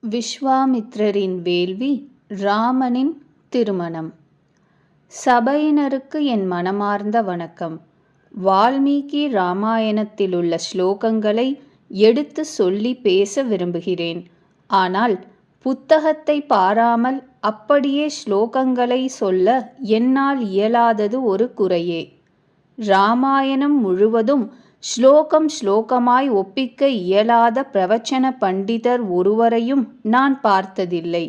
விஸ்வாமித்திரரின் வேள்வி, ராமனின் திருமணம். சபையினருக்கு என் மனமார்ந்த வணக்கம். வால்மீகி ராமாயணத்திலுள்ள ஸ்லோகங்களை எடுத்து சொல்லி பேச விரும்புகிறேன். ஆனால் புத்தகத்தை பாராமல் அப்படியே ஸ்லோகங்களை சொல்ல என்னால் இயலாதது ஒரு குறையே. ராமாயணம் முழுவதும் ஸ்லோகமாய் ஒப்பிக்க இயலாத பிரவச்சன பண்டிதர் ஒருவரையும் நான் பார்த்ததில்லை.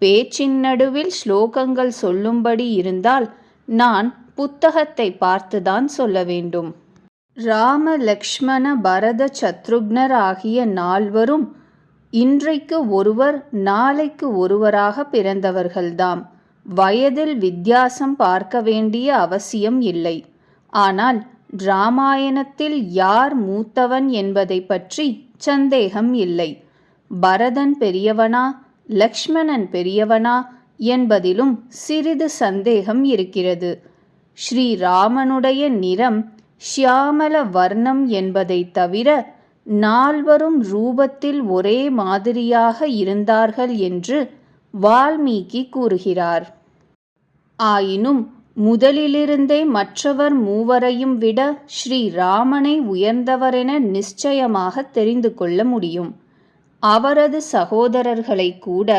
பேச்சின் நடுவில் ஸ்லோகங்கள் சொல்லும்படி இருந்தால் நான் புத்தகத்தை பார்த்துதான் சொல்ல வேண்டும். ராம லக்ஷ்மண பரத சத்ருக்னர் ஆகிய நால்வரும் இன்றைக்கு ஒருவர் நாளைக்கு ஒருவராக பிறந்தவர்கள்தாம். வயதில் வித்தியாசம் பார்க்க வேண்டிய அவசியம் இல்லை. ஆனால் ராமாயணத்தில் யார் மூத்தவன் என்பதை பற்றி சந்தேகம் இல்லை. பரதன் பெரியவனா லக்ஷ்மணன் பெரியவனா என்பதிலும் சிறிது சந்தேகம் இருக்கிறது. ஸ்ரீராமனுடைய நிறம் ஷியாமல வர்ணம் என்பதை தவிர நால்வரும் ரூபத்தில் ஒரே மாதிரியாக இருந்தார்கள் என்று வால்மீகி கூறுகிறார். ஆயினும் முதலிலிருந்தே மற்றவர் மூவரையும் விட ஸ்ரீராமனை உயர்ந்தவரென நிச்சயமாக தெரிந்து கொள்ள முடியும். அவரது சகோதரர்களை கூட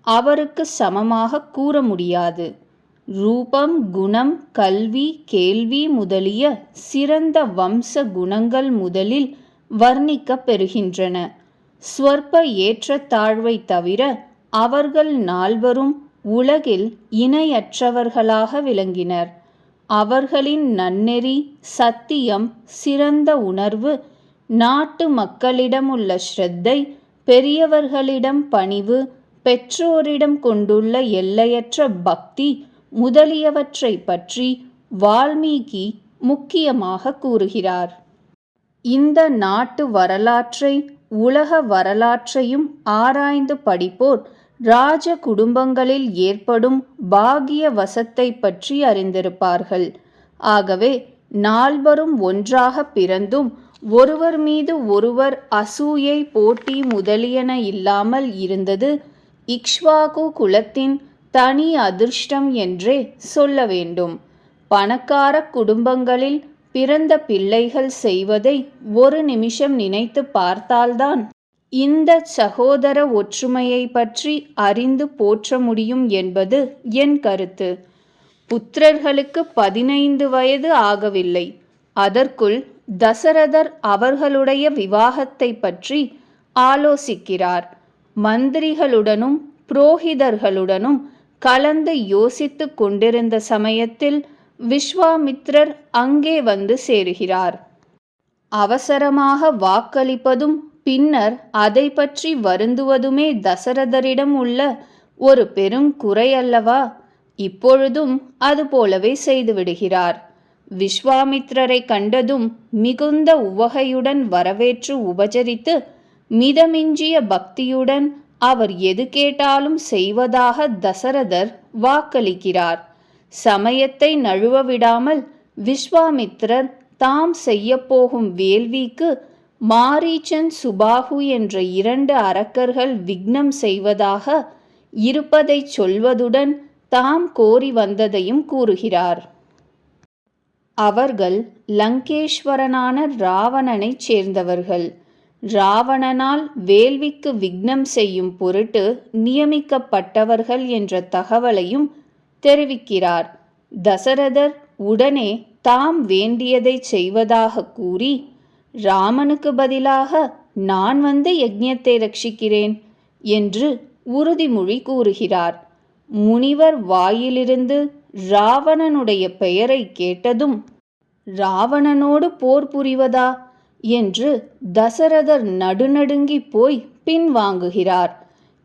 அவருக்கு சமமாக கூற முடியாது. ரூபம், குணம், கல்வி, கேள்வி முதலிய சிறந்த வம்ச குணங்கள் முதலில் வர்ணிக்கப் பெறுகின்றன. ஸ்வற்ப ஏற்றத்தாழ்வை தவிர அவர்கள் நால்வரும் உலகில் இணையற்றவர்களாக விளங்கினர். அவர்களின் நன்னெறி, சத்தியம், சிறந்த உணர்வு, நாட்டு மக்களிடம் உள்ள ஸ்ரத்தை, பெரியவர்களிடம் பணிவு, பெற்றோரிடம் கொண்டுள்ள எல்லையற்ற பக்தி முதலியவற்றை பற்றி வால்மீகி முக்கியமாக கூறுகிறார். இந்த நாட்டு வரலாற்றை உலக வரலாற்றையும் ஆராய்ந்து படிப்போர் ராஜ குடும்பங்களில் ஏற்படும் பாகிய வசத்தை பற்றி அறிந்திருப்பார்கள். ஆகவே நால்வரும் ஒன்றாக பிறந்தும் ஒருவர் மீது ஒருவர் அசூயை, போட்டி முதலியன இல்லாமல் இருந்தது இக்ஷ்வாகு குலத்தின் தனி அதிர்ஷ்டம் என்றே சொல்ல வேண்டும். பணக்கார குடும்பங்களில் பிறந்த பிள்ளைகள் செய்வதை ஒரு நிமிஷம் நினைத்து பார்த்தால்தான் இந்த சகோதர ஒற்றுமையை பற்றி அறிந்து போற்ற முடியும் என்பது என் கருத்து. புத்திரர்களுக்கு 15 வயது ஆகவில்லை. அதற்குள் தசரதர் அவர்களுடைய விவாகத்தை பற்றி ஆலோசிக்கிறார். மந்திரிகளுடனும் புரோகிதர்களுடனும் கலந்து யோசித்து கொண்டிருந்த சமயத்தில் விஸ்வாமித்திரர் அங்கே வந்து சேருகிறார். அவசரமாக வாக்களிப்பதும் பின்னர் அதை பற்றி வருந்துவதுமே தசரதரிடம் உள்ள ஒரு பெரும் குறை அல்லவா? இப்பொழுதும் அது போலவே செய்துவிடுகிறார். விஸ்வாமித்திரரை கண்டதும் மிகுந்த உவகையுடன் வரவேற்று உபசரித்து மிதமிஞ்சிய பக்தியுடன் அவர் எது கேட்டாலும் செய்வதாக தசரதர் வாக்களிக்கிறார். சமயத்தை நழுவ விடாமல் விஸ்வாமித்திரர் தாம் செய்யப்போகும் வேள்விக்கு மாரீச்சன், சுபாகு என்ற 2 அரக்கர்கள் விக்னம் செய்வதாக இருப்பதைச் சொல்வதுடன் தாம் கோரி வந்ததையும் கூறுகிறார். அவர்கள் லங்கேஸ்வரனான ராவணனைச் சேர்ந்தவர்கள். ராவணனால் வேள்விக்கு விக்னம் செய்யும் பொருட்டு நியமிக்கப்பட்டவர்கள் என்ற தகவலையும் தெரிவிக்கிறார். தசரதர் உடனே தாம் வேண்டியதை செய்வதாக கூறி, ராமனுக்கு பதிலாக நான் வந்து யஜ்ஞத்தை ரட்சிக்கிறேன் என்று உறுதிமொழி கூறுகிறார். முனிவர் வாயிலிருந்து ராவணனுடைய பெயரை கேட்டதும் ராவணனோடு போர் புரிவதா என்று தசரதர் நடுநடுங்கி போய் பின்வாங்குகிறார்.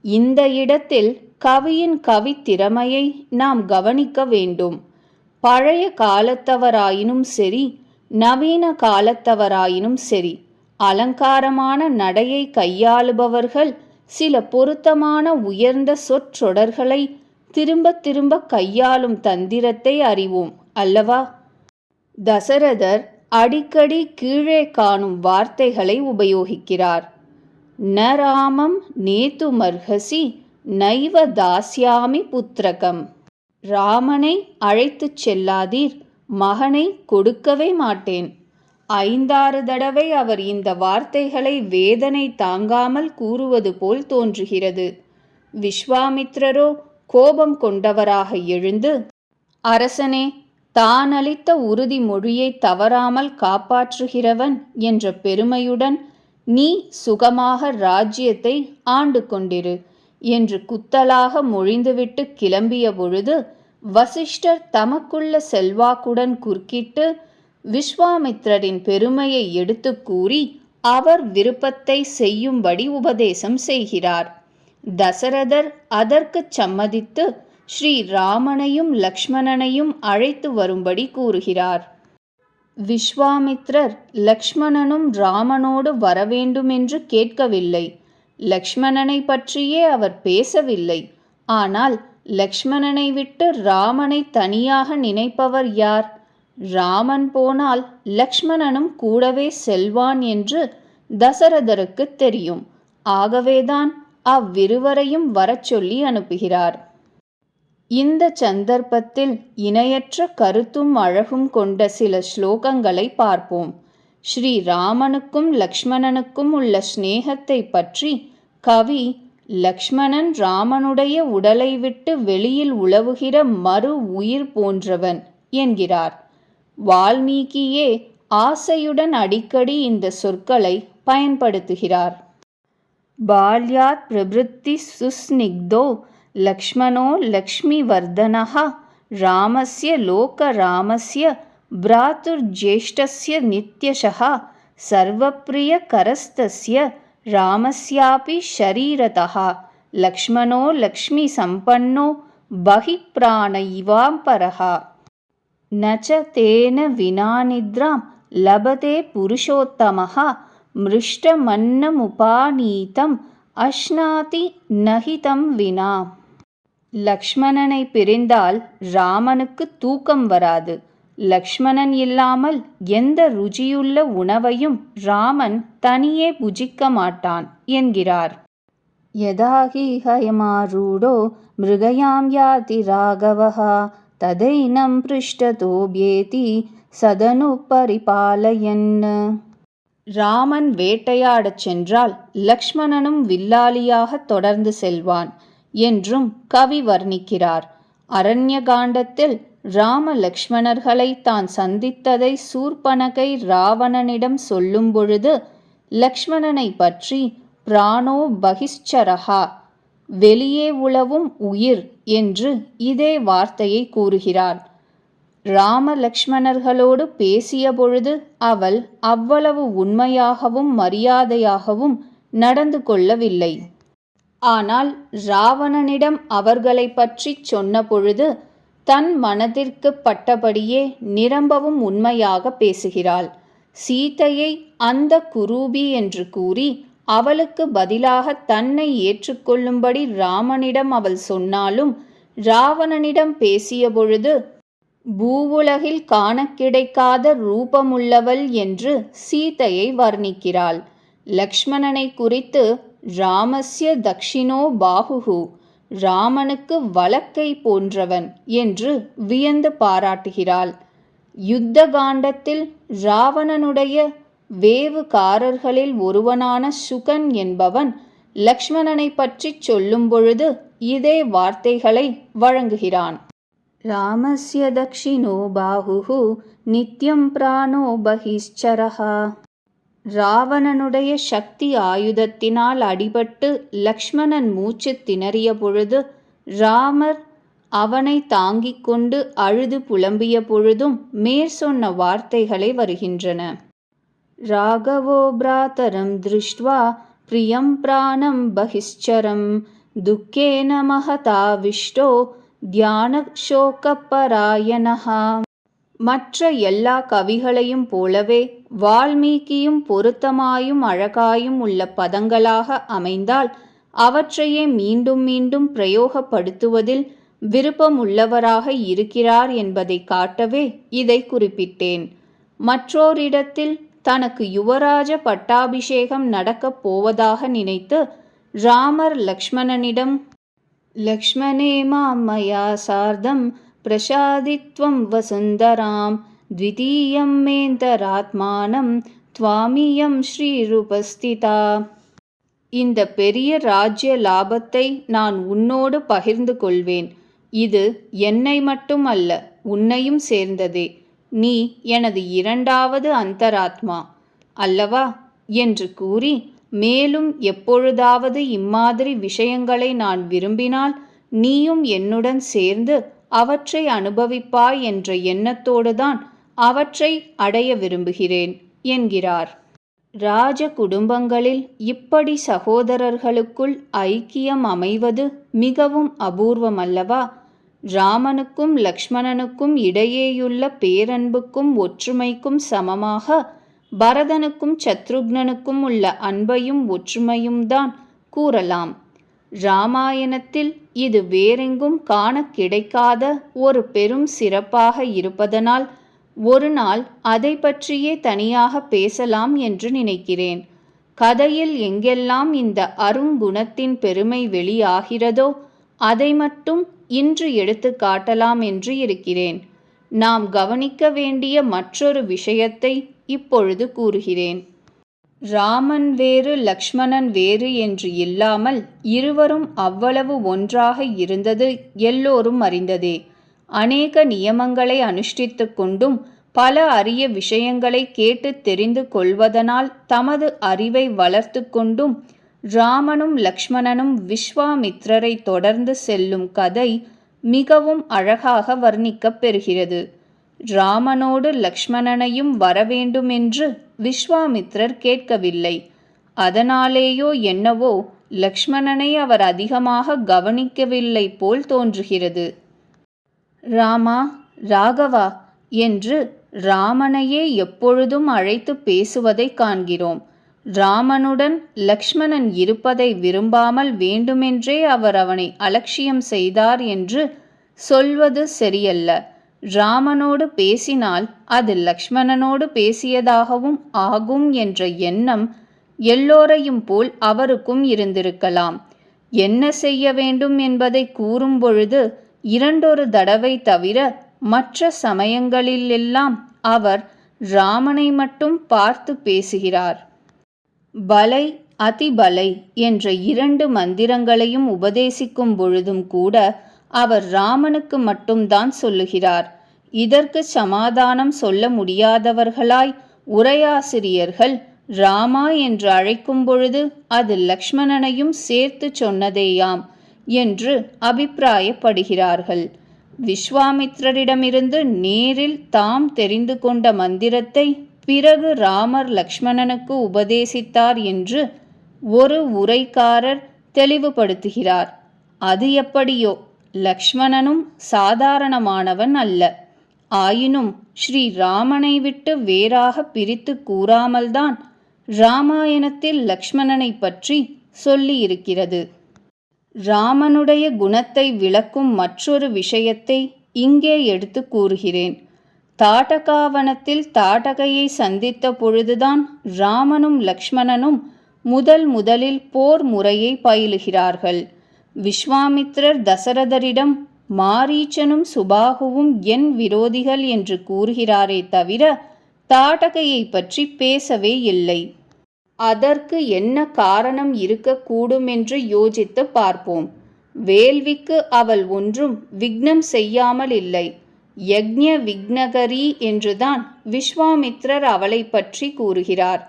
இந்த இடத்தில் கவியின் கவித்திறமையை நாம் கவனிக்க வேண்டும். பழைய காலத்தவராயினும் சரி, நவீன காலத்தவராயினும் சரி, அலங்காரமான நடையை கையாளுபவர்கள் சில பொருத்தமான உயர்ந்த சொற்றொடர்களை திரும்ப திரும்ப கையாளும் தந்திரத்தை அறிவோம் அல்லவா? தசரதர் அடிக்கடி கீழே காணும் வார்த்தைகளை உபயோகிக்கிறார். ந ராமம் நேதுமர்ஹசி நைவ தாஸ்யாமி புத்திரகம். ராமனை அழைத்துச் செல்லாதீர், மகனை கொடுக்கவே மாட்டேன். 5-6 தடவை அவர் இந்த வார்த்தைகளை வேதனை தாங்காமல் கூறுவது போல் தோன்றுகிறது. விஸ்வாமித்ரரோ கோபம் கொண்டவராக எழுந்து, அரசனே, தான் அளித்த உறுதிமொழியை தவறாமல் காப்பாற்றுகிறவன் என்ற பெருமையுடன் நீ சுகமாக ராஜ்யத்தை ஆண்டு கொண்டிரு என்று குத்தலாக மொழிந்துவிட்டு கிளம்பிய பொழுது வசிஷ்டர் தமக்குள்ள செல்வாக்குடன் குறுக்கிட்டு விஸ்வாமித்ரரின் பெருமையை எடுத்து கூறி அவர் விருப்பத்தை செய்யும்படி உபதேசம் செய்கிறார். தசரதர் அதற்குச் சம்மதித்து ஸ்ரீ ராமனையும் லக்ஷ்மணனையும் அழைத்து வரும்படி கூறுகிறார். விஸ்வாமித்ரர் லக்ஷ்மணனும் ராமனோடு வரவேண்டுமென்று கேட்கவில்லை. லக்ஷ்மணனை பற்றியே அவர் பேசவில்லை. ஆனால் லக்ஷ்மணனை விட்டு ராமனை தனியாக நினைப்பவர் யார்? ராமன் போனால் லக்ஷ்மணனும் கூடவே செல்வான் என்று தசரதருக்கு தெரியும். ஆகவேதான் அவ்விருவரையும் வரச் சொல்லி அனுப்புகிறார். இந்த சந்தர்ப்பத்தில் இணையற்ற கருத்தும் அழகும் கொண்ட சில ஸ்லோகங்களை பார்ப்போம். ஸ்ரீ ராமனுக்கும் லக்ஷ்மணனுக்கும் உள்ள ஸ்நேகத்தை பற்றி கவி லக்ஷ்மணன் ராமனுடைய உடலை விட்டு வெளியில் உலவுகிற மறு உயிர் போன்றவன் என்கிறார். வால்மீகியே ஆசையுடன் அடிக்கடி இந்த சொற்களை பயன்படுத்துகிறார். பால்யாத் பிரபிருத்தி சுஸ்னிக்தோ லக்ஷ்மணோ லக்ஷ்மிவர்தனஹ ராமஸ்ய லோக ராமஸ்ய பிராதுர்ஜேஷ்டஸ்ய நித்யஷஹ சர்வப்ரிய கரஸ்தஸ்ய ராமஸ்யாபி ஷரீரதஹ லக்ஷ்மணோ லக்ஷ்மி சம்பன்னோ பஹி பிராண இவாம்பரஹ நச்ச தேன வினா நித்ராம் லபதே புருஷோத்தமஹ மிருஷ்டமன்னமுபாநீதம் அஷ்னாதி நஹிதம் வினா. லக்ஷ்மணனை பிரிந்தால் ராமனுக்கு தூக்கம் வராது. லக்ஷ்மணன் இல்லாமல் எந்த ருச்சியுள்ள உணவையும் ராமன் தனியே புஜிக்க மாட்டான் என்கிறார். யதாஹி ஹயமாரூடோ மிருகயாம் யாதி ராகவஹ ததைனம் பிருஷ்டதோப்யேதி சதனு பரிபாலயன். ராமன் வேட்டையாடச் சென்றால் லக்ஷ்மணனும் வில்லாளியாக தொடர்ந்து செல்வான் என்றும் கவி வர்ணிக்கிறார். அரண்ய காண்டத்தில் ராம லக்ஷ்மணர்களை தான் சந்தித்ததை சூர்பனகை ராவணனிடம் சொல்லும் பொழுது லக்ஷ்மணனை பற்றி பிராணோ பகிஷ்சரஹா வெளியே உலவும் உயிர் என்று இதே வார்த்தையை கூறுகிறார். ராம லக்ஷ்மணர்களோடு பேசிய பொழுது அவள் அவ்வளவு உண்மையாகவும் மரியாதையாகவும் நடந்து கொள்ளவில்லை. ஆனால் ராவணனிடம் அவர்களை பற்றி சொன்ன பொழுது தன் மனதிற்கு பட்டபடியே நிரம்பவும் உண்மையாக பேசுகிறாள். சீதையை அந்த குரூபி என்று கூறி அவளுக்கு பதிலாக தன்னை ஏற்றுக்கொள்ளும்படி ராமனிடம் அவள் சொன்னாலும் ராவணனிடம் பேசிய பொழுது பூவுலகில் காண கிடைக்காத ரூபமுள்ளவள் என்று சீதையை வர்ணிக்கிறாள். லக்ஷ்மணனை குறித்து ராமஸ்ய தக்ஷிணோ பாஹுஹு ராமனுக்கு வலக்கை போன்றவன் என்று வியந்து பாராட்டுகிறாள். யுத்த காண்டத்தில் ராவணனுடைய வேவுகாரர்களில் ஒருவனான சுகன் என்பவன் லக்ஷ்மணனை பற்றி சொல்லும் பொழுது இதே வார்த்தைகளை வழங்குகிறான். ராமஸ்ய தக்ஷிணோ பாஹுஹு நித்யம் பிராணோ பஹிஷ்சரஹா. ராவணனுடைய சக்தி ஆயுதத்தினால் அடிபட்டு லக்ஷ்மணன் மூச்சு திணறிய பொழுது ராமர் அவனை தாங்கிக் கொண்டு அழுது புலம்பிய பொழுதும் மேற்சொன்ன வார்த்தைகளை வருகின்றன. ராகவோ பிராதரம் திருஷ்ட்வா பிரியம் பிராணம் பஹிஷ்சரம் துக்கேன மஹதாவிஷ்டோ தியான சோகப்பராயணஹா. மற்ற எல்லா கவிகளையும் போலவே வால்மீகியும் பொருத்தமாயும் அழகாயும் உள்ள பதங்களாக அமைந்தால் அவற்றையே மீண்டும் மீண்டும் பிரயோகப்படுத்துவதில் விருப்பம் உள்ளவராக இருக்கிறார் என்பதை காட்டவே இதை குறிப்பிட்டேன். மற்றோரிடத்தில் தனக்கு யுவராஜ பட்டாபிஷேகம் நடக்கப் போவதாக நினைத்து ராமர் லக்ஷ்மணனிடம், லக்ஷ்மணே மாம் மயா சார்தம் பிரசாதித்வம் வசுந்தராம் த்விதீயம் மேந்தராத்மானம் த்வாமியம் ஸ்ரீருபஸ்திதா. இந்த பெரிய ராஜ்ய லாபத்தை நான் உன்னோடு பகிர்ந்து கொள்வேன். இது என்னை மட்டும் அல்ல, உன்னையும் சேர்ந்ததே. நீ எனது இரண்டாவது அந்தராத்மா அல்லவா என்று கூறி, மேலும் எப்பொழுதாவது இம்மாதிரி விஷயங்களை நான் விரும்பினால் நீயும் என்னுடன் சேர்ந்து அவற்றை அனுபவிப்பாய் என்ற எண்ணத்தோடுதான் அவற்றை அடைய விரும்புகிறேன் என்கிறார். ராஜ குடும்பங்களில் இப்படி சகோதரர்களுக்குள் ஐக்கியம் அமைவது மிகவும் அபூர்வமல்லவா? ராமனுக்கும் லக்ஷ்மணனுக்கும் இடையேயுள்ள பேரன்புக்கும் ஒற்றுமைக்கும் சமமாக பரதனுக்கும் சத்ருக்னனுக்கும் உள்ள அன்பையும் ஒற்றுமையும் தான் கூறலாம். இராமாயணத்தில் இது வேறெங்கும் காண கிடைக்காத ஒரு பெரும் சிறப்பாக இருப்பதனால் ஒரு நாள் அதை பற்றியே தனியாக பேசலாம் என்று நினைக்கிறேன். கதையில் எங்கெல்லாம் இந்த அருங்குணத்தின் பெருமை வெளியாகிறதோ அதை மட்டும் இன்று எடுத்து காட்டலாம் என்று இருக்கிறேன். நாம் கவனிக்க வேண்டிய மற்றொரு விஷயத்தை இப்பொழுது கூறுகிறேன். ராமன் வேறு லக்ஷ்மணன் வேறு என்று இல்லாமல் இருவரும் அவ்வளவு ஒன்றாக இருந்தது எல்லோரும் அறிந்ததே. அநேக நியமங்களை அனுஷ்டித்து கொண்டும் பல அரிய விஷயங்களை கேட்டு தெரிந்து கொள்வதனால் தமது அறிவை வளர்த்து கொண்டும் ராமனும் லக்ஷ்மணனும் விஸ்வாமித்ரரை தொடர்ந்து செல்லும் கதை மிகவும் அழகாக வர்ணிக்கப் பெறுகிறது. ராமனோடு லக்ஷ்மணனையும் வரவேண்டும் என்று விஸ்வாமித்ரர் கேட்கவில்லை. அதனாலேயோ என்னவோ லக்ஷ்மணனை அவர் அதிகமாக கவனிக்கவில்லை போல் தோன்றுகிறது. ராமா, ராகவா என்று ராமனையே எப்பொழுதும் அழைத்து பேசுவதை காண்கிறோம். ராமனுடன் லக்ஷ்மணன் இருப்பதை விரும்பாமல் வேண்டுமென்றே அவர் அவனை அலட்சியம் செய்தார் என்று சொல்வது சரியல்ல. ராமனோடு பேசினால் அது லக்ஷ்மணனோடு பேசியதாகவும் ஆகும் என்ற எண்ணம் எல்லோரையும் போல் அவருக்கும் இருந்திருக்கலாம். என்ன செய்ய வேண்டும் என்பதை கூறும் பொழுது இரண்டொரு தடவை தவிர மற்ற சமயங்களிலெல்லாம் அவர் ராமனை மட்டும் பார்த்து பேசுகிறார். பலை அதிபலை என்ற 2 மந்திரங்களையும் உபதேசிக்கும் பொழுதும் கூட அவர் ராமனுக்கு மட்டும்தான் சொல்லுகிறார். இதற்கு சமாதானம் சொல்ல முடியாதவர்களாய் உரையாசிரியர்கள் ராமா என்று அழைக்கும் பொழுது அது லக்ஷ்மணனையும் சேர்த்து சொன்னதேயாம் என்று அபிப்பிராயப்படுகிறார்கள். விஸ்வாமித்ரரிடமிருந்து நேரில் தாம் தெரிந்து கொண்ட மந்திரத்தை பிறகு ராமர் லக்ஷ்மணனுக்கு உபதேசித்தார் என்று ஒரு உரைக்காரர் தெளிவுபடுத்துகிறார். அது எப்படியோ, லக்ஷ்மணனும் சாதாரணமானவன் அல்ல. ஆயினும் ஸ்ரீ ராமனை விட்டு வேறாக பிரித்து கூறாமல்தான் இராமாயணத்தில் லக்ஷ்மணனை பற்றி சொல்லியிருக்கிறது. ராமனுடைய குணத்தை விளக்கும் மற்றொரு விஷயத்தை இங்கே எடுத்து கூறுகிறேன். தாட்டகாவனத்தில் தாட்டகையை சந்தித்த பொழுதுதான் ராமனும் லக்ஷ்மணனும் முதலில் போர் முறையை பயிலுகிறார்கள். விஸ்வாமித்ரர் தசரதரிடம் மாரீச்சனும் சுபாகுவும் என் விரோதிகள் என்று கூறுகிறாரே தவிர தாட்டகையை பற்றி பேசவே இல்லை. அதற்கு என்ன காரணம் இருக்கக்கூடும் என்று யோசித்து பார்ப்போம். வேள்விக்கு அவள் ஒன்றும் விக்னம் செய்யாமல் இல்லை. யக்ஞ விக்னகரி என்றுதான் விஸ்வாமித்ரர் அவளை பற்றி கூறுகிறார்.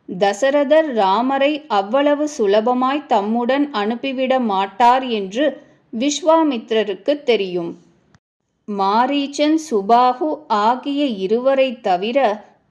தசரதர் ராமரை அவ்வளவு சுலபமாய் தம்முடன் அனுப்பிவிட மாட்டார் என்று விஸ்வாமித்ரருக்கு தெரியும். மாரீச்சன் சுபாகு ஆகிய இருவரை தவிர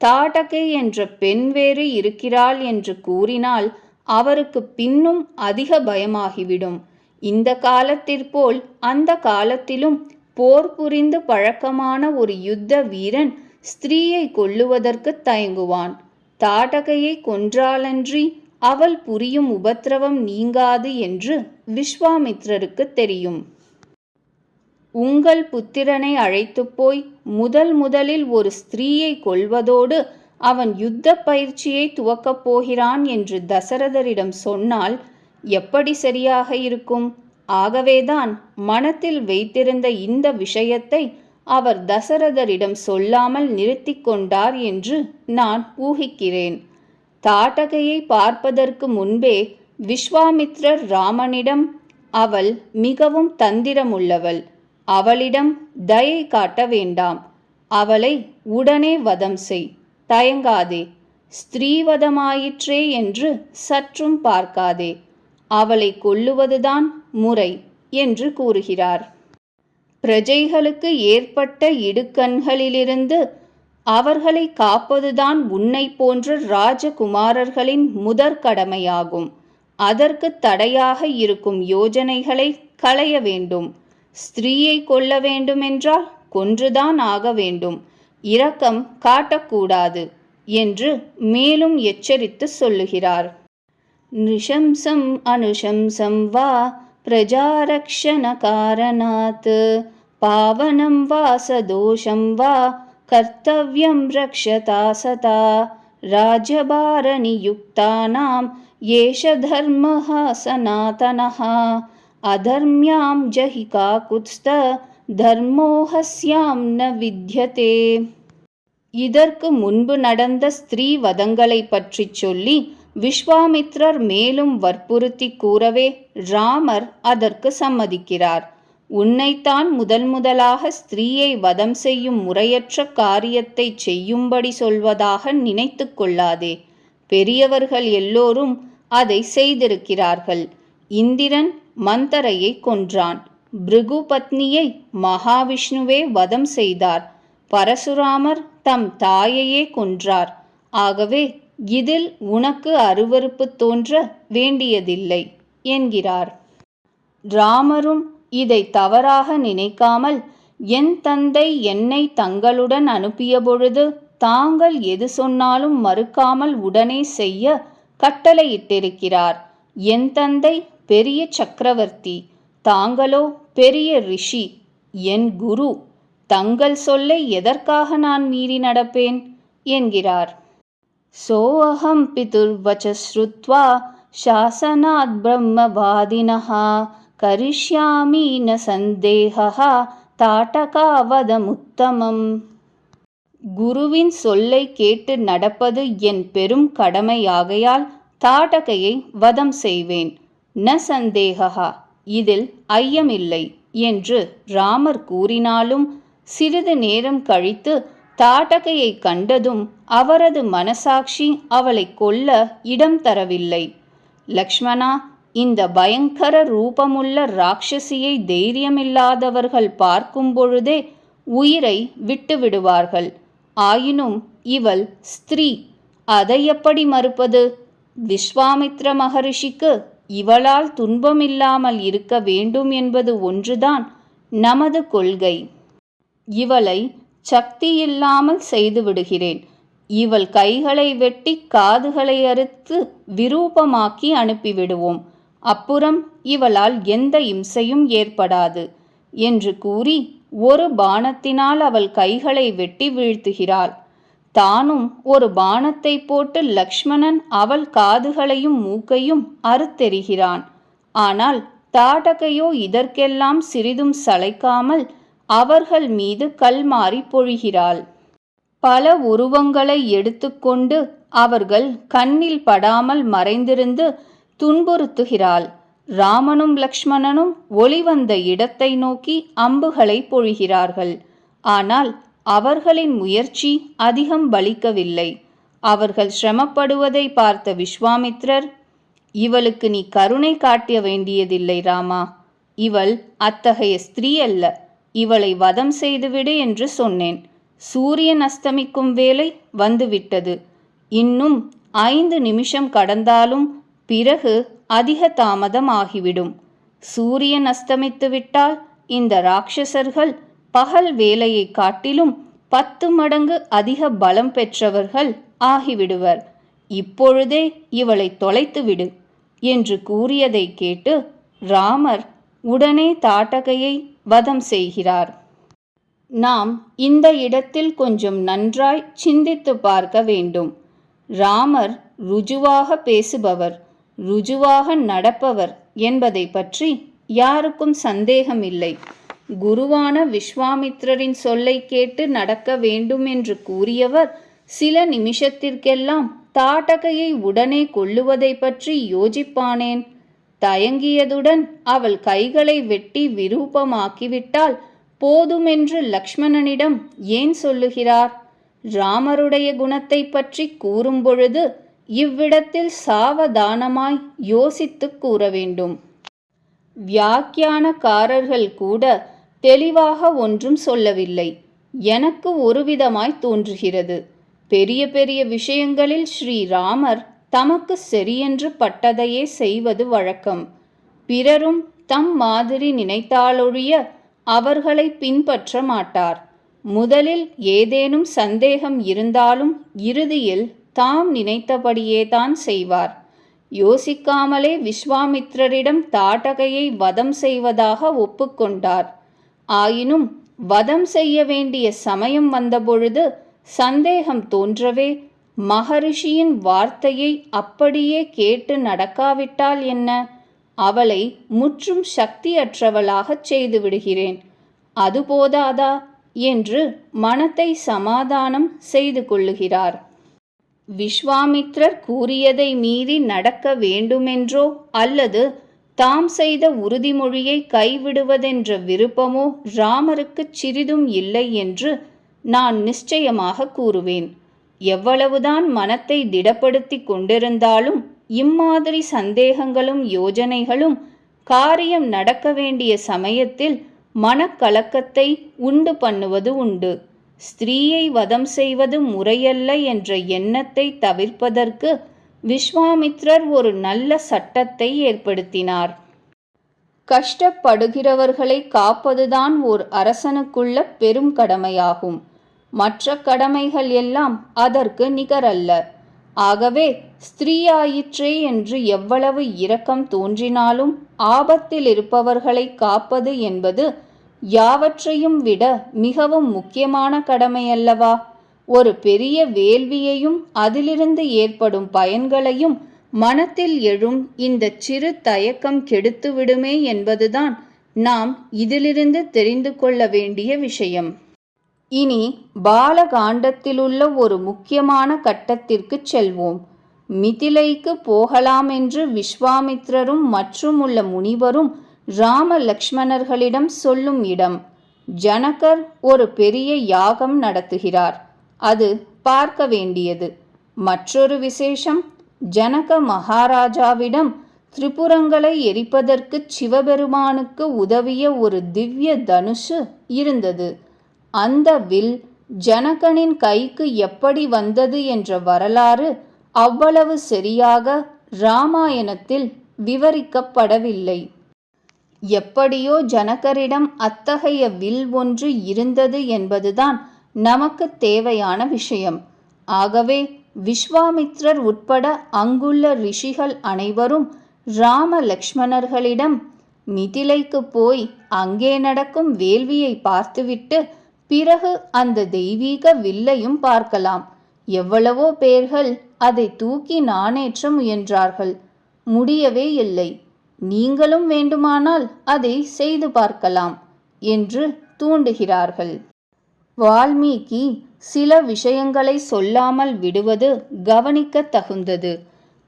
தாட்டகை என்ற பெண் வேறு இருக்கிறாள் என்று கூறினால் அவருக்கு பின்னும் அதிக பயமாகிவிடும். இந்த காலத்திற்போல் அந்த காலத்திலும் போர் புரிந்து பழக்கமான ஒரு யுத்த வீரன் ஸ்திரீயை கொல்லுவதற்கு தயங்குவான். தாட்டகையை கொன்றாலன்றி அவள் புரியும் உபத்திரவம் நீங்காது என்று விஸ்வாமித்ரருக்கு தெரியும். உங்கள் புத்திரனை அழைத்து போய் முதலில் ஒரு ஸ்திரீயை கொல்வதோடு அவன் யுத்த பயிற்சியை துவக்கப் போகிறான் என்று தசரதரிடம் சொன்னால் எப்படி சரியாக இருக்கும்? ஆகவேதான் மனத்தில் வைத்திருந்த இந்த விஷயத்தை அவர் தசரதரிடம் சொல்லாமல் நிறுத்தி கொண்டார் என்று நான் ஊகிக்கிறேன். தாட்டகையை பார்ப்பதற்கு முன்பே விஸ்வாமித்ரர் ராமனிடம், அவள் மிகவும் தந்திரமுள்ளவள், அவளிடம் தயை காட்ட வேண்டாம், அவளை உடனே வதம் செய், தயங்காதே, ஸ்திரீவதமாயிற்றே என்று சற்றும் பார்க்காதே, அவளை கொல்லுவதுதான் முறை என்று கூறுகிறார். பிரஜைகளுக்கு ஏற்பட்ட இடுக்கண்களிலிருந்து அவர்களை காப்பதுதான் உன்னை போன்ற ராஜகுமாரர்களின் முதற் கடமையாகும். அதற்கு தடையாக இருக்கும் யோஜனைகளை களைய வேண்டும். ஸ்திரீயை கொல்ல வேண்டுமென்றால் கொன்றுதான் ஆக வேண்டும், இரக்கம் காட்டக்கூடாது என்று மேலும் எச்சரித்து சொல்லுகிறார். நிஷம்சம் அனுஷம்சம் வா பிரஜாரக்ஷண காரணாத் பாவனம் வா சதோஷம் வா கர்த்தவ்யம் ரக்ஷதா சதா ராஜ்யபார நியுக்தானாம் ஏஷ தர்மஹ சனாதனஹ அதர்ம்யாம் ஜஹி காகுத்ஸ்த தர்மோ ஹஸ்யாம் ந வித்யதே. இதற்கு முன்பு நடந்த ஸ்திரீ வதங்களை பற்றி சொல்லி விஸ்வாமித்ரர் மேலும் வற்புறுத்தி கூறவே ராமர் அதற்கு சம்மதிக்கிறார். உன்னைத்தான் முதலாக ஸ்திரீயை வதம் செய்யும் முறையற்ற காரியத்தை செய்யும்படி சொல்வதாக நினைத்து கொள்ளாதே. பெரியவர்கள் எல்லோரும் அதை செய்திருக்கிறார்கள். இந்திரன் மந்தரையை கொன்றான். பிருகு பத்னியை மகாவிஷ்ணுவே வதம் செய்தார். பரசுராமர் தம் தாயையே கொன்றார். ஆகவே இதில் உனக்கு அருவருப்பு தோன்ற வேண்டியதில்லை என்கிறார். ராமரும் இதை தவறாக நினைக்காமல், என் தந்தை என்னை தங்களுடன் அனுப்பிய பொழுது தாங்கள் எது சொன்னாலும் மறுக்காமல் உடனே செய்ய கட்டளையிட்டிருக்கிறார். என் தந்தை பெரிய சக்கரவர்த்தி, தாங்களோ பெரிய ரிஷி, என் குரு. தங்கள் சொல்லை எதற்காக நான் மீறி நடப்பேன் என்கிறார். சோஅஹம் பிதுர்வச்ச ஸ்ருத்வா சாசனாத் பிரம்மவாதினஹ கரிஷ்யாமி ந சந்தேஹஹ தாட்டகாவதமுத்தமம். குருவின் சொல்லை கேட்டு நடப்பது என் பெரும் கடமையாகையால் தாட்டகையை வதம் செய்வேன். ந சந்தேகா, இதில் ஐயமில்லை என்று ராமர் கூறினாலும் சிறிது நேரம் கழித்து தாட்டகையை கண்டதும் அவரது மனசாட்சி அவளை கொல்ல இடம் தரவில்லை. லக்ஷ்மணா, இந்த பயங்கர ரூபமுள்ள ராட்சசியை தைரியமில்லாதவர்கள் பார்க்கும் பொழுதே உயிரை விட்டு விடுவார்கள். ஆயினும் இவள் ஸ்திரீ, அதை எப்படி மறுப்பது? விஸ்வாமித்ர மகரிஷிக்கு இவளால் துன்பமில்லாமல் இருக்க வேண்டும் என்பது ஒன்றுதான் நமது கொள்கை. இவளை சக்தியில்லாமல் செய்து விடுகிறேன். இவள் கைகளை வெட்டி காதுகளை அறுத்து விரூபமாக்கி அனுப்பிவிடுவோம். அப்புறம் இவளால் எந்த இம்சையும் ஏற்படாது என்று கூறி ஒரு பாணத்தினால் அவள் கைகளை வெட்டி வீழ்த்துகிறாள். தானும் ஒரு பாணத்தை போட்டு லக்ஷ்மணன் அவள் காதுகளையும் மூக்கையும் அறுத்தெறிகிறான். ஆனால் தாட்டகையோ இதற்கெல்லாம் சிறிதும் சளைக்காமல் அவர்கள் மீது கல்மாரி பொழிகிறாள். பல உருவங்களை எடுத்துக்கொண்டு அவர்கள் கண்ணில் படாமல் மறைந்திருந்து துன்புறுத்துகிறாள். ராமனும் லக்ஷ்மணனும் ஒளிவந்த இடத்தை நோக்கி அம்புகளை பொழிகிறார்கள். ஆனால் அவர்களின் முயற்சி அதிகம் பலிக்கவில்லை. அவர்கள் சிரமப்படுவதை பார்த்த விஸ்வாமித்ரர், இவளுக்கு நீ கருணை காட்ட வேண்டியதில்லை ராமா, இவள் அத்தகைய ஸ்திரீ அல்ல, இவளை வதம் செய்துவிடு என்று சொன்னேன். சூரியன் அஸ்தமிக்கும் வேளை வந்துவிட்டது. இன்னும் 5 நிமிஷம் கடந்தாலும் பிறகு அதிக தாமதம் ஆகிவிடும். சூரியன் அஸ்தமித்து விட்டால் இந்த ராட்சசர்கள் பகல் வேலையை காட்டிலும் 10 மடங்கு அதிக பலம் பெற்றவர்கள் ஆகிவிடுவர். இப்பொழுதே இவளை தொலைத்துவிடு என்று கூறியதை கேட்டு ராமர் உடனே தாட்டகையை வதம் செய்கிறார். நாம் இந்த இடத்தில் கொஞ்சம் நன்றாய் சிந்தித்து பார்க்க வேண்டும். ராமர் ருஜுவாக பேசுபவர், ருஜுவாக நடப்பவர் என்பதை பற்றி யாருக்கும் சந்தேகமில்லை. குருவான விஸ்வாமித்திரரின் சொல்லை கேட்டு நடக்க வேண்டும் என்று கூறியவர் சில நிமிஷத்திற்கெல்லாம் தாட்டகையை உடனே கொல்லுவதை பற்றி யோசிப்பானேன்? தயங்கியதுடன் அவள் கைகளை வெட்டி விரூபமாக்கிவிட்டால் போதுமென்று லக்ஷ்மணனிடம் ஏன் சொல்லுகிறார்? ராமருடைய குணத்தை பற்றி கூறும்பொழுது இவ்விடத்தில் சாவதானமாய் யோசித்து கூற வேண்டும். வியாக்கியானக்காரர்கள் கூட தெளிவாக ஒன்றும் சொல்லவில்லை. எனக்கு ஒருவிதமாய் தோன்றுகிறது. பெரிய பெரிய விஷயங்களில் ஸ்ரீராமர் தமக்கு சரியென்று பட்டதையே செய்வது வழக்கம். பிறரும் தம் மாதிரி நினைத்தாலொழிய அவர்களை பின்பற்ற மாட்டார். முதலில் ஏதேனும் சந்தேகம் இருந்தாலும் இறுதியில் தாம் நினைத்தபடியேதான் செய்வார். யோசிக்காமலே விஸ்வாமித்திரரிடம் தாட்டகையை வதம் செய்வதாக ஒப்புக்கொண்டார். ஆயினும் வதம் செய்ய வேண்டிய சமயம் வந்தபொழுது சந்தேகம் தோன்றவே மகரிஷியின் வார்த்தையை அப்படியே கேட்டு நடக்காவிட்டால் என்ன? அவளை முற்றும் சக்தியற்றவளாகச் செய்துவிடுகிறேன். அது போதாதா என்று மனத்தை சமாதானம் செய்து கொள்ளுகிறார். விஸ்வாமித்ரர் கூறியதை மீறி நடக்க வேண்டுமென்றோ அல்லது தாம் செய்த உறுதிமொழியை கைவிடுவதென்ற விருப்பமோ ராமருக்குச் சிறிதும் இல்லை என்று நான் நிச்சயமாக கூறுவேன். எவ்வளவுதான் மனத்தை திடப்படுத்தி கொண்டிருந்தாலும் இம்மாதிரி சந்தேகங்களும் யோஜனைகளும் காரியம் நடக்க வேண்டிய சமயத்தில் மனக்கலக்கத்தை உண்டு பண்ணுவது உண்டு. ஸ்திரீயை வதம் செய்வது முறையல்ல என்ற எண்ணத்தை தவிர்ப்பதற்கு விஸ்வாமித்ரர் ஒரு நல்ல சட்டத்தை ஏற்படுத்தினார். கஷ்டப்படுகிறவர்களை காப்பதுதான் ஓர் அரசனுக்குள்ள பெரும் கடமையாகும். மற்ற கடமைகள் எல்லாம் அதற்கு நிகரல்ல. ஆகவே ஸ்திரீயாயிற்றே என்று எவ்வளவு இரக்கம் தோன்றினாலும் ஆபத்தில் இருப்பவர்களை காப்பது என்பது யாவற்றையும் விட மிகவும் முக்கியமான கடமையல்லவா? ஒரு பெரிய வேள்வியையும் அதிலிருந்து ஏற்படும் பயன்களையும் மனத்தில் எழும் இந்த சிறு தயக்கம் கெடுத்துவிடுமே என்பதுதான் நாம் இதிலிருந்து தெரிந்து கொள்ள வேண்டிய விஷயம். இனி பாலகாண்டத்திலுள்ள ஒரு முக்கியமான கட்டத்திற்கு செல்வோம். மிதிலைக்கு போகலாம் என்று விஸ்வாமித்ரரும் மற்றும் உள்ள முனிவரும் ராம லக்ஷ்மணர்களிடம் சொல்லும் இடம். ஜனகர் ஒரு பெரிய யாகம் நடத்துகிறார். அது பார்க்க வேண்டியது. மற்றொரு விசேஷம், ஜனக மகாராஜாவிடம் திரிபுரங்களை எரிப்பதற்கு சிவபெருமானுக்கு உதவிய ஒரு திவ்ய தனுஷு இருந்தது. அந்த வில் ஜனகனின் கைக்கு எப்படி வந்தது என்ற வரலாறு அவ்வளவு சரியாக இராமாயணத்தில் விவரிக்கப்படவில்லை. எப்படியோ ஜனகரிடம் அத்தகைய வில் ஒன்று இருந்தது என்பதுதான் நமக்கு தேவையான விஷயம். ஆகவே விஸ்வாமித்ரர் உட்பட அங்குள்ள ரிஷிகள் அனைவரும் ராம லக்ஷ்மணர்களிடம் மிதிலைக்கு போய் அங்கே நடக்கும் வேள்வியை பார்த்துவிட்டு பிறகு அந்த தெய்வீக வில்லையும் பார்க்கலாம். எவ்வளவோ பேர்கள் அதை தூக்கி நாணேற்ற முயன்றார்கள். முடியவே இல்லை. நீங்களும் வேண்டுமானால் அதை செய்து பார்க்கலாம் என்று தூண்டுகிறார்கள். வால்மீகி சில விஷயங்களை சொல்லாமல் விடுவது கவனிக்க தகுந்தது.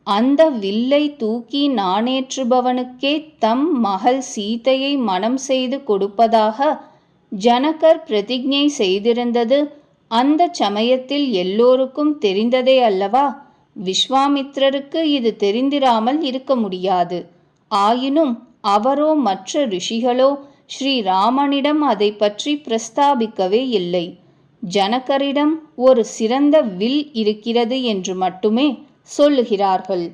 அந்த வில்லை தூக்கி நாணேற்றுபவனுக்கே தம் மகள் சீதையை மணம் செய்து கொடுப்பதாக ஜனகர் பிரதிஜை செய்திருந்தது அந்த சமயத்தில் எல்லோருக்கும் தெரிந்ததே அல்லவா? விஸ்வாமித்ரருக்கு இது தெரிந்திராமல் இருக்க முடியாது. ஆயினும் அவரோ மற்ற ரிஷிகளோ ஸ்ரீராமனிடம் அதை பற்றி பிரஸ்தாபிக்கவே இல்லை. ஜனகரிடம் ஒரு சிறந்த வில் இருக்கிறது என்று மட்டுமே சொல்லுகிறார்கள்.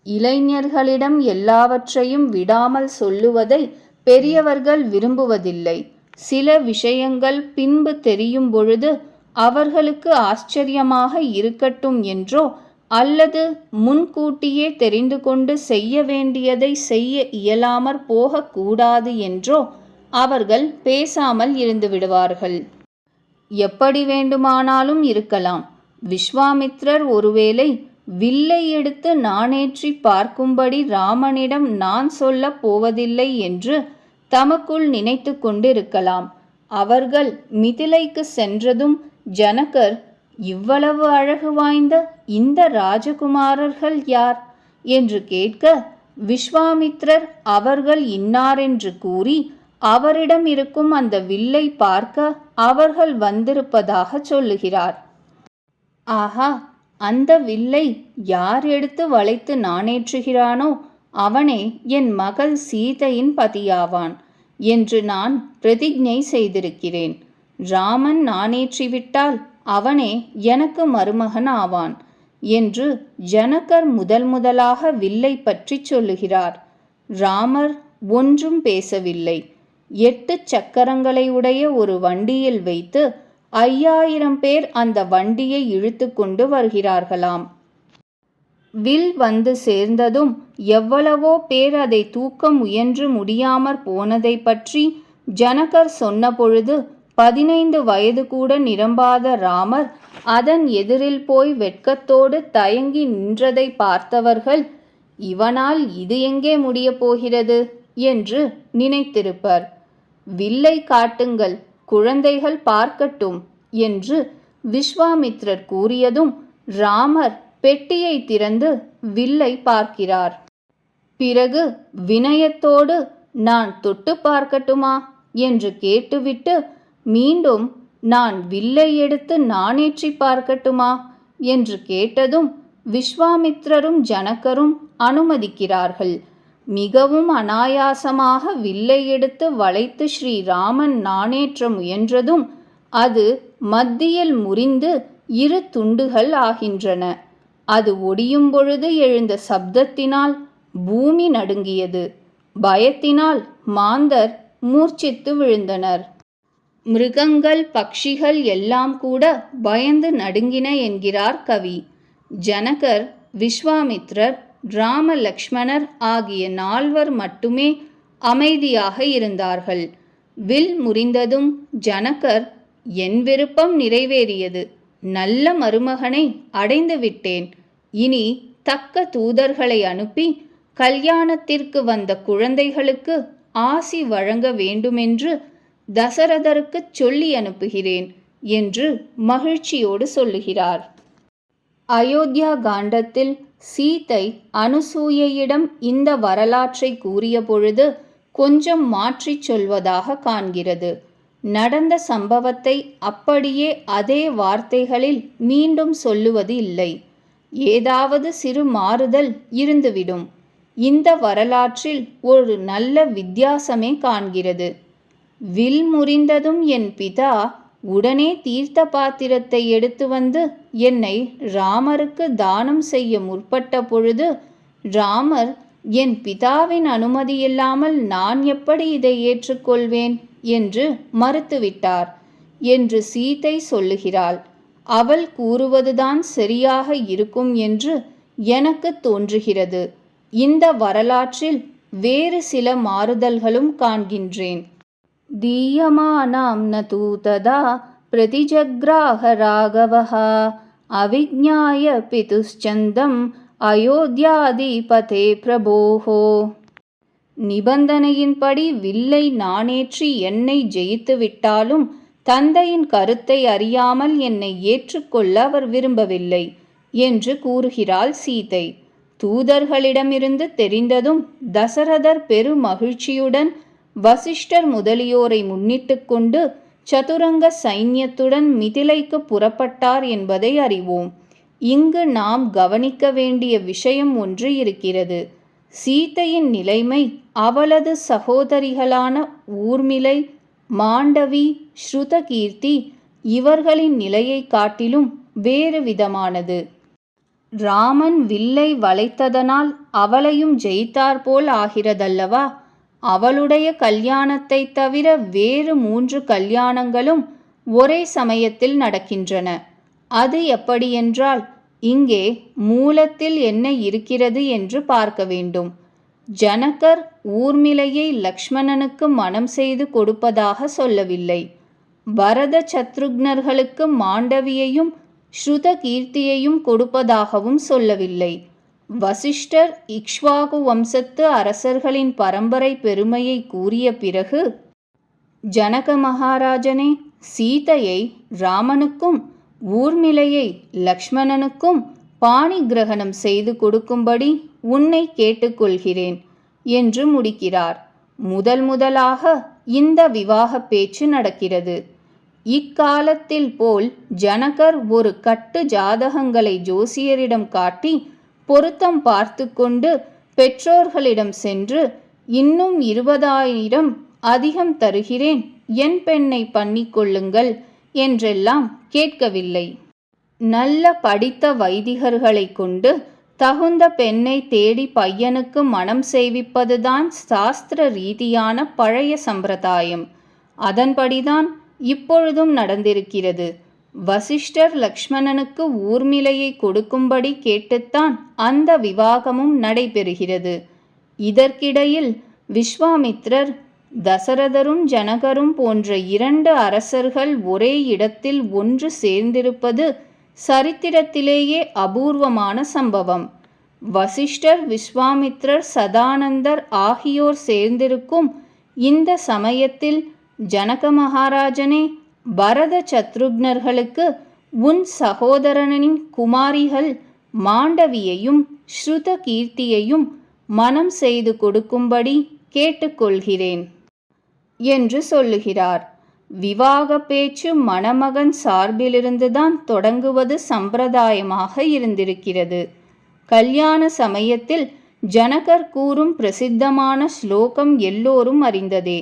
இளைஞர்களிடம் எல்லாவற்றையும் விடாமல் சொல்லுவதை பெரியவர்கள் விரும்புவதில்லை. சில விஷயங்கள் பின்பு தெரியும் பொழுது அவர்களுக்கு ஆச்சரியமாக இருக்கட்டும் என்றோ அல்லது முன்கூட்டியே தெரிந்து கொண்டு செய்ய வேண்டியதை செய்ய இயலாமற் போகக்கூடாது என்றோ அவர்கள் பேசாமல் இருந்து விடுவார்கள். எப்படி வேண்டுமானாலும் இருக்கலாம். விஸ்வாமித்ரர் ஒருவேளை வில்லை எடுத்து நாணேற்றி பார்க்கும்படி ராமனிடம் நான் சொல்லப் போவதில்லை என்று தமக்குள் நினைத்து கொண்டிருக்கலாம். அவர்கள் மிதிலைக்கு சென்றதும் ஜனகர், இவ்வளவு அழகு வாய்ந்த இந்த ராஜகுமாரர்கள் யார் என்று கேட்க, விஸ்வாமித்ரர் அவர்கள் இன்னாரென்று கூறி அவரிடம் இருக்கும் அந்த வில்லை பார்க்க அவர்கள் வந்திருப்பதாக சொல்லுகிறார். ஆஹா, அந்த வில்லை யார் எடுத்து வளைத்து நாணேற்றுகிறானோ அவனே என் மகள் சீதையின் பதியாவான் என்று நான் பிரதிஜை செய்திருக்கிறேன். ராமன் நாணேற்றிவிட்டால் அவனே எனக்கு மருமகன் ஆவான் என்று ஜனகர் முதலாக வில்லை பற்றி சொல்லுகிறார். ராமர் ஒன்றும் பேசவில்லை. 8 சக்கரங்களை உடைய ஒரு வண்டியில் வைத்து 5000 பேர் அந்த வண்டியை இழுத்து கொண்டு வருகிறார்களாம். வில் வந்து சேர்ந்ததும் எவ்வளவோ பேர் அதை தூக்க முயன்று முடியாமற் போனதை பற்றி ஜனகர் சொன்ன பொழுது 15 வயது கூட நிரம்பாத ராமர் அதன் எதிரில் போய் வெட்கத்தோடு தயங்கி நின்றதை பார்த்தவர்கள், இவனால் இது எங்கே முடியப் போகிறது என்று நினைத்திருப்பர். வில்லை காட்டுங்கள், குழந்தைகள் பார்க்கட்டும் என்று விஸ்வாமித்ரர் கூறியதும் ராமர் பெட்டியை திறந்து வில்லை பார்க்கிறார். பிறகு வினயத்தோடு, நான் தொட்டு பார்க்கட்டுமா என்று கேட்டுவிட்டு மீண்டும், நான் வில்லை எடுத்து நாணேற்றி பார்க்கட்டுமா என்று கேட்டதும் விஸ்வாமித்ரரும் ஜனகரும் அனுமதிக்கிறார்கள். மிகவும் அனாயாசமாக வில்லை எடுத்து வளைத்து ஸ்ரீராமன் நாணேற்ற முயன்றதும் அது மத்தியில் முறிந்து 2 துண்டுகள் ஆகின்றன. அது ஒடியும் பொழுது எழுந்த சப்தத்தினால் பூமி நடுங்கியது. பயத்தினால் மாந்தர் மூர்ச்சித்து விழுந்தனர். மிருகங்கள், பட்சிகள் எல்லாம் கூட பயந்து நடுங்கின என்கிறார் கவி. ஜனகர், விஸ்வாமித்ரர், ராம லக்ஷ்மணர் ஆகிய 4 மட்டுமே அமைதியாக இருந்தார்கள். வில் முறிந்ததும் ஜனகர், என் விருப்பம் நிறைவேறியது, நல்ல மருமகனை அடைந்து விட்டேன். இனி தக்க தூதர்களை அனுப்பி கல்யாணத்திற்கு வந்த குழந்தைகளுக்கு ஆசி வழங்க வேண்டுமென்று தசரதருக்கு சொல்லி அனுப்புகிறேன் என்று மகிழ்ச்சியோடு சொல்லுகிறார். அயோத்தியா காண்டத்தில் சீதை அனுசூயையிடம் இந்த வரலாற்றை கூறிய பொழுது கொஞ்சம் மாற்றிச் சொல்வதாக காண்கிறது. நடந்த சம்பவத்தை அப்படியே அதே வார்த்தைகளில் மீண்டும் சொல்லுவது இல்லை. ஏதாவது சிறு மாறுதல் இருந்துவிடும். இந்த வரலாற்றில் ஒரு நல்ல வித்தியாசமே காண்கிறது. வில் முறிந்ததும் என் பிதா உடனே தீர்த்த பாத்திரத்தை எடுத்து வந்து என்னை ராமருக்கு தானம் செய்ய முற்பட்ட பொழுது ராமர், என் பிதாவின் அனுமதியில்லாமல் நான் எப்படி இதை ஏற்றுக்கொள்வேன் என்று மறுத்துவிட்டார் என்று சீதை சொல்லுகிறாள். அவள் கூறுவதுதான் சரியாக இருக்கும் என்று எனக்கு தோன்றுகிறது. இந்த வரலாற்றில் வேறு சில மாறுதல்களும் காண்கின்றேன். தீயமானாம் நது ததா பிரதிஜக்ராஹ ராகவஹ அவிஜ்ஞாய பிதுஷ்சந்தம் அயோத்தியாதிபதே பிரபோஹோ. நிபந்தனையின்படி வில்லை நாணேற்றி என்னை ஜெயித்து விட்டாலும் தந்தையின் கருத்தை அறியாமல் என்னை ஏற்றுக்கொள்ள அவர் விரும்பவில்லை என்று கூறுகிறாள் சீதை. தூதர்களிடமிருந்து தெரிந்ததும் தசரதர் பெரு மகிழ்ச்சியுடன் வசிஷ்டர் முதலியோரை முன்னிட்டு கொண்டு சதுரங்க சைன்யத்துடன் மிதிலைக்கு புறப்பட்டார் என்பதை அறிவோம். இங்கு நாம் கவனிக்க வேண்டிய விஷயம் ஒன்று இருக்கிறது. சீதையின் நிலைமை அவளது சகோதரிகளான ஊர்மிளை, மாண்டவி, ஸ்ருதகீர்த்தி இவர்களின் நிலையை காட்டிலும் வேறு விதமானது. ராமன் வில்லை வளைத்ததனால் அவளையும் ஜெயித்தாற்போல் ஆகிறதல்லவா? அவளுடைய கல்யாணத்தை தவிர வேறு 3 கல்யாணங்களும் ஒரே சமயத்தில் நடக்கின்றன. அது எப்படியென்றால் இங்கே மூலத்தில் என்ன இருக்கிறது என்று பார்க்க வேண்டும். ஜனகர் ஊர்மிளையை லக்ஷ்மணனுக்கு மனம் செய்து கொடுப்பதாக சொல்லவில்லை. பரத சத்ருக்னர்களுக்கு மாண்டவியையும் ஸ்ருத கீர்த்தியையும் கொடுப்பதாகவும் சொல்லவில்லை. வசிஷ்டர் இக்ஷ்வாகு வம்சத்து அரசர்களின் பரம்பரை பெருமையை கூறிய பிறகு, ஜனக மகாராஜனே, சீதையை ராமனுக்கும் ஊர்மிளையை லக்ஷ்மணனுக்கும் பாணி கிரகணம் செய்து கொடுக்கும்படி உன்னை கேட்டுக்கொள்கிறேன் என்று முடிக்கிறார். முதலாக இந்த விவாக பேச்சு நடக்கிறது. இக்காலத்தில் போல் ஜனகர் ஒரு கட்டு ஜாதகங்களை ஜோசியரிடம் காட்டி பொருத்தம் பார்த்து கொண்டு பெற்றோர்களிடம் சென்று, இன்னும் 20,000 அதிகம் தருகிறேன், என் பெண்ணை பண்ணிக்கொள்ளுங்கள் என்றெல்லாம் கேட்கவில்லை. நல்ல படித்த வைதிகர்களை கொண்டு தகுந்த பெண்ணை தேடி பையனுக்கு மனம் செய்விப்பதுதான் சாஸ்திர ரீதியான பழைய சம்பிரதாயம். அதன்படிதான் இப்பொழுதும் நடந்திருக்கிறது. வசிஷ்டர் லக்ஷ்மணனுக்கு ஊர்மிளையை கொடுக்கும்படி கேட்டுத்தான் அந்த விவாகமும் நடைபெறுகிறது. இதற்கிடையில் விஸ்வாமித்ரர், தசரதரும் ஜனகரும் போன்ற 2 அரசர்கள் ஒரே இடத்தில் ஒன்று சேர்ந்திருப்பது சரித்திரத்திலேயே அபூர்வமான சம்பவம். வசிஷ்டர், விஸ்வாமித்ரர், சதானந்தர் ஆகியோர் சேர்ந்திருக்கும் இந்த சமயத்தில், ஜனக மகாராஜனே, பரத சத்ருக்னர்களுக்கு உன் சகோதரனின் குமாரிகள் மாண்டவியையும் ஸ்ருத கீர்த்தியையும் மனம் செய்து கொடுக்கும்படி கேட்டுக்கொள்கிறேன் என்று சொல்லுகிறார். விவாக பேச்சு மணமகன் சார்பிலிருந்துதான் தொடங்குவது சம்பிரதாயமாக இருந்திருக்கிறது. கல்யாண சமயத்தில் ஜனகர் கூறும் பிரசித்தமான ஸ்லோகம் எல்லோரும் அறிந்ததே.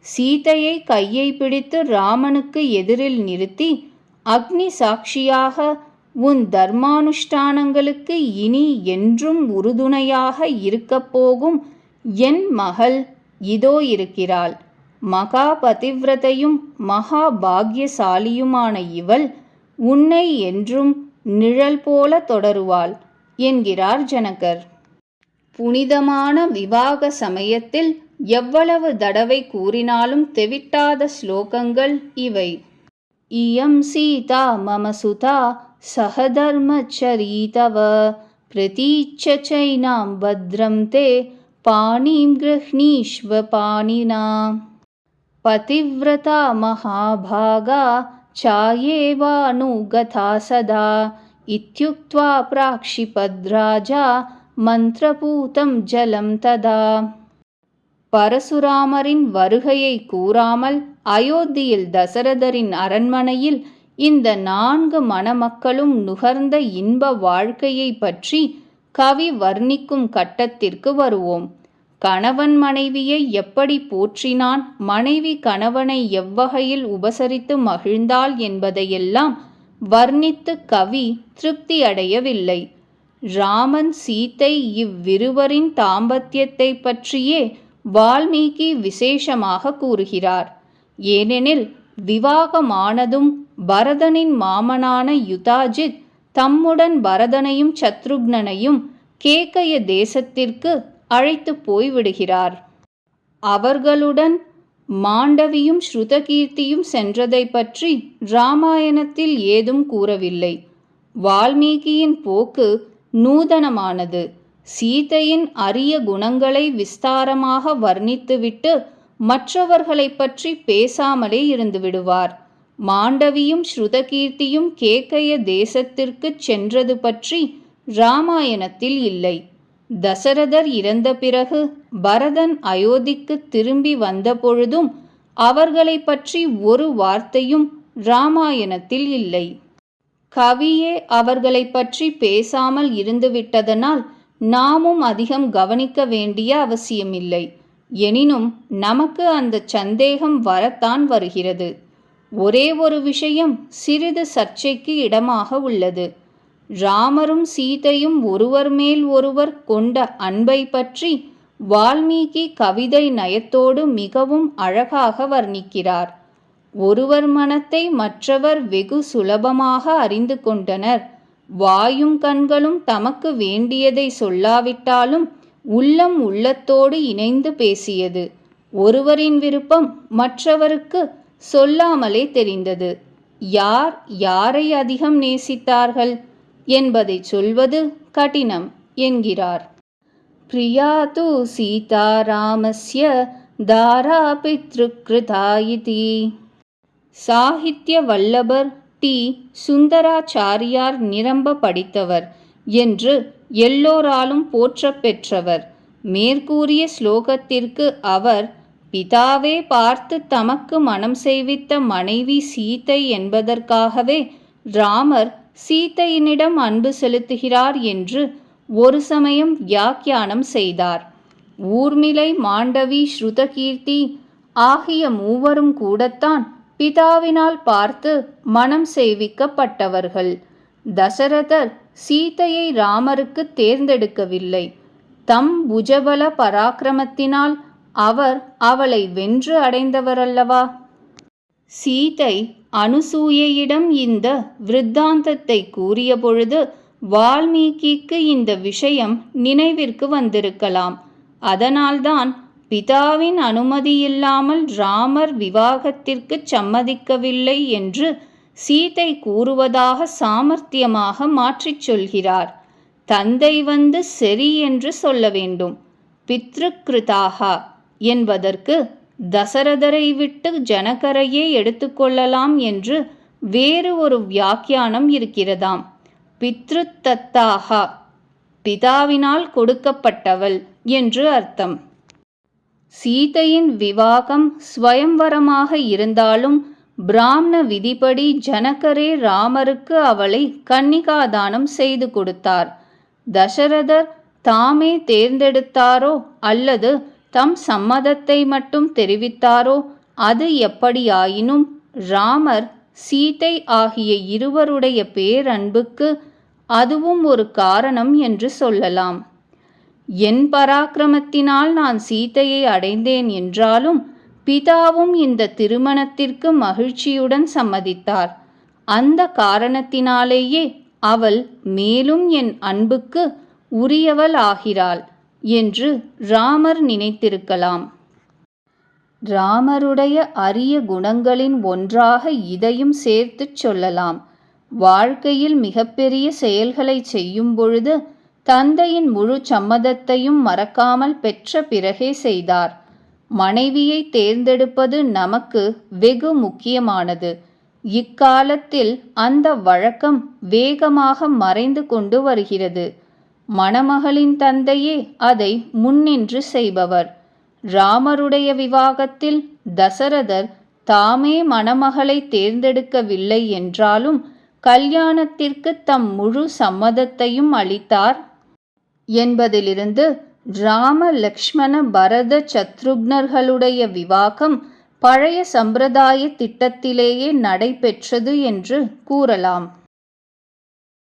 சீதையை கையை பிடித்து ராமனுக்கு எதிரில் நிறுத்தி, அக்னி சாட்சியாக உன் தர்மானுஷ்டானங்களுக்கு இனி என்றும் உறுதுணையாக இருக்கப் போகும் என் மகள் இதோ இருக்கிறாள். மகா பதிவிரதையும் மகா பாக்யசாலியுமான இவள் உன்னை என்றும் நிழல் போல தொடருவாள் என்கிறார் ஜனகர். புனிதமான விவாக சமயத்தில் எவ்வளவு தடவை கூறினாலும் தெவிட்டாத ஸ்லோகங்கள் இவை. இயம் சீதா மம சுதா சஹதர்மச்சரீதவ பிரதீச்சைனாம் பத்ரம் தே பாணீம் கிருஹ்ணீஷ்வ பாணினா பதிவ்ரதா மகாபாகா சாயேவானுகதா சதா இத்யுக்த்வா பிராக்ஷிபத்ராஜா மந்திரபூதம் ஜலம் ததா. பரசுராமரின் வருகையை கூறாமல் அயோத்தியில் தசரதரின் அரண்மனையில் இந்த 4 மணமக்களும் நுகர்ந்த இன்ப வாழ்க்கையை பற்றி கவி வர்ணிக்கும் கட்டத்திற்கு வருவோம். கணவன் மனைவியை எப்படி போற்றினான், மனைவி கணவனை எவ்வகையில் உபசரித்து மகிழ்ந்தாள் என்பதையெல்லாம் வர்ணித்து கவி திருப்தி அடையவில்லை. ராமன் சீதை இவ்விருவரின் தாம்பத்தியத்தை பற்றியே வால்மீகி விசேஷமாக கூறுகிறார். ஏனெனில் விவாகமானதும் பரதனின் மாமனான யுதாஜித் தம்முடன் பரதனையும் சத்ருக்னனையும் கேகய தேசத்திற்கு அழைத்து போய்விடுகிறார். அவர்களுடன் மாண்டவியும் ஸ்ருதகீர்த்தியும் சென்றதை பற்றி இராமாயணத்தில் ஏதும் கூறவில்லை. வால்மீகியின் போக்கு நூதனமானது. சீதையின் அரிய குணங்களை விஸ்தாரமாக வர்ணித்துவிட்டு மற்றவர்களை பற்றி பேசாமலே இருந்து விடுவார். மாண்டவியும் ஸ்ருதகீர்த்தியும் கேகய தேசத்திற்கு சென்றது பற்றி இராமாயணத்தில் இல்லை. தசரதர் இறந்த பிறகு பரதன் அயோத்திக்கு திரும்பி வந்தபொழுதும் அவர்களை பற்றி ஒரு வார்த்தையும் இராமாயணத்தில் இல்லை. கவியே அவர்களை பற்றி பேசாமல் இருந்துவிட்டதனால் நாமும் அதிகம் கவனிக்க வேண்டிய அவசியமில்லை. எனினும் நமக்கு அந்த சந்தேகம் வரத்தான் வருகிறது. ஒரே ஒரு விஷயம் சிறிது சர்ச்சைக்கு இடமாக உள்ளது. ராமரும் சீதையும் ஒருவர் மேல் ஒருவர் கொண்ட அன்பை பற்றி வால்மீகி கவிதை நயத்தோடு மிகவும் அழகாக வர்ணிக்கிறார். ஒருவர் மனத்தை மற்றவர் வெகு சுலபமாக அறிந்து கொண்டனர். வாயும் கண்களும் தமக்கு வேண்டியதை சொல்லாவிட்டாலும் உள்ளம் உள்ளத்தோடு இணைந்து பேசியது. ஒருவரின் விருப்பம் மற்றவருக்கு சொல்லாமலே தெரிந்தது. யார் யாரை அதிகம் நேசித்தார்கள் என்பதை சொல்வது கடினம் என்கிறார். பிரியா து சீதாராமஸ்ய தாரா பித்ருக்ருதா இதி. சாகித்ய வல்லபர் டி. சுந்தராச்சாரியார் நிரம்ப படித்தவர் என்று எல்லோராலும் போற்றப் பெற்றவர். மேற்கூறிய ஸ்லோகத்திற்கு அவர் பிதாவே பார்த்து தமக்கு மனம் செய்வித்த மனைவி சீதை என்பதற்காகவே ராமர் சீதையினிடம் அன்பு செலுத்துகிறார் என்று ஒரு சமயம் வியாக்கியானம் செய்தார். ஊர்மிளை, மாண்டவி, ஸ்ருதகீர்த்தி ஆகிய மூவரும் கூடத்தான் பிதாவினால் பார்த்து மனம் செய்விக்கப்பட்டவர்கள். தசரதர் சீதையை ராமருக்கு தேர்ந்தெடுக்கவில்லை. தம் புஜபல பராக்கிரமத்தினால் அவர் அவளை வென்று அடைந்தவரல்லவா. சீதை அனுசூயையிடம் இந்த விருத்தாந்தத்தை கூறிய பொழுது வால்மீகிக்கு இந்த விஷயம் நினைவிற்கு வந்திருக்கலாம். அதனால்தான் பிதாவின் அனுமதியில்லாமல் ராமர் விவாகத்திற்கு சம்மதிக்கவில்லை என்று சீதை கூறுவதாக சாமர்த்தியமாக மாற்றிச் சொல்கிறார். தந்தை வந்து சரி என்று சொல்ல வேண்டும். பித்ருக்ருதாகா என்பதற்கு தசரதரை விட்டு ஜனகரையே எடுத்துக்கொள்ளலாம் என்று வேறு ஒரு வியாக்கியானம் இருக்கிறதாம். பித்ருத்தத்தாகா, பிதாவினால் கொடுக்கப்பட்டவள் என்று அர்த்தம். சீதையின் விவாகம் ஸ்வயம்வரமாக இருந்தாலும் பிராமண விதிப்படி ஜனகரே ராமருக்கு அவளை கன்னிகாதானம் செய்து கொடுத்தார். தசரதர் தாமே தேர்ந்தெடுத்தாரோ அல்லது தம் சம்மதத்தை மட்டும் தெரிவித்தாரோ, அது எப்படியாயினும் ராமர் சீதை ஆகிய இருவருடைய பேரன்புக்கு அதுவும் ஒரு காரணம் என்று சொல்லலாம். என் பராக்கிரமத்தினால் நான் சீதையை அடைந்தேன் என்றாலும் பிதாவும் இந்த திருமணத்திற்கு மகிழ்ச்சியுடன் சம்மதித்தார். அந்த காரணத்தினாலேயே அவள் மேலும் என் அன்புக்கு உரியவள் ஆகிறாள் என்று ராமர் நினைத்திருக்கலாம். ராமருடைய அரிய குணங்களின் ஒன்றாக இதையும் சேர்த்துச் சொல்லலாம். வாழ்க்கையில் மிகப்பெரிய செயல்களை செய்யும் பொழுது தந்தையின் முழு சம்மதத்தையும் மறக்காமல் பெற்ற பிறகே செய்தார். மனைவியை தேர்ந்தெடுப்பது நமக்கு வெகு முக்கியமானது. இக்காலத்தில் அந்த வழக்கம் வேகமாக மறைந்து கொண்டு வருகிறது. மணமகளின் தந்தையே அதை முன்னின்று செய்பவர். ராமருடைய விவாகத்தில் தசரதர் தாமே மணமகளை தேர்ந்தெடுக்கவில்லை என்றாலும் கல்யாணத்திற்கு தம் முழு சம்மதத்தையும் அளித்தார் என்பதிலிருந்து ராம, லக்ஷ்மண, பரத, சத்ருக்னர்களுடைய விவாகம் பழைய சம்பிரதாய திட்டத்திலேயே நடைபெற்றது என்று கூறலாம்.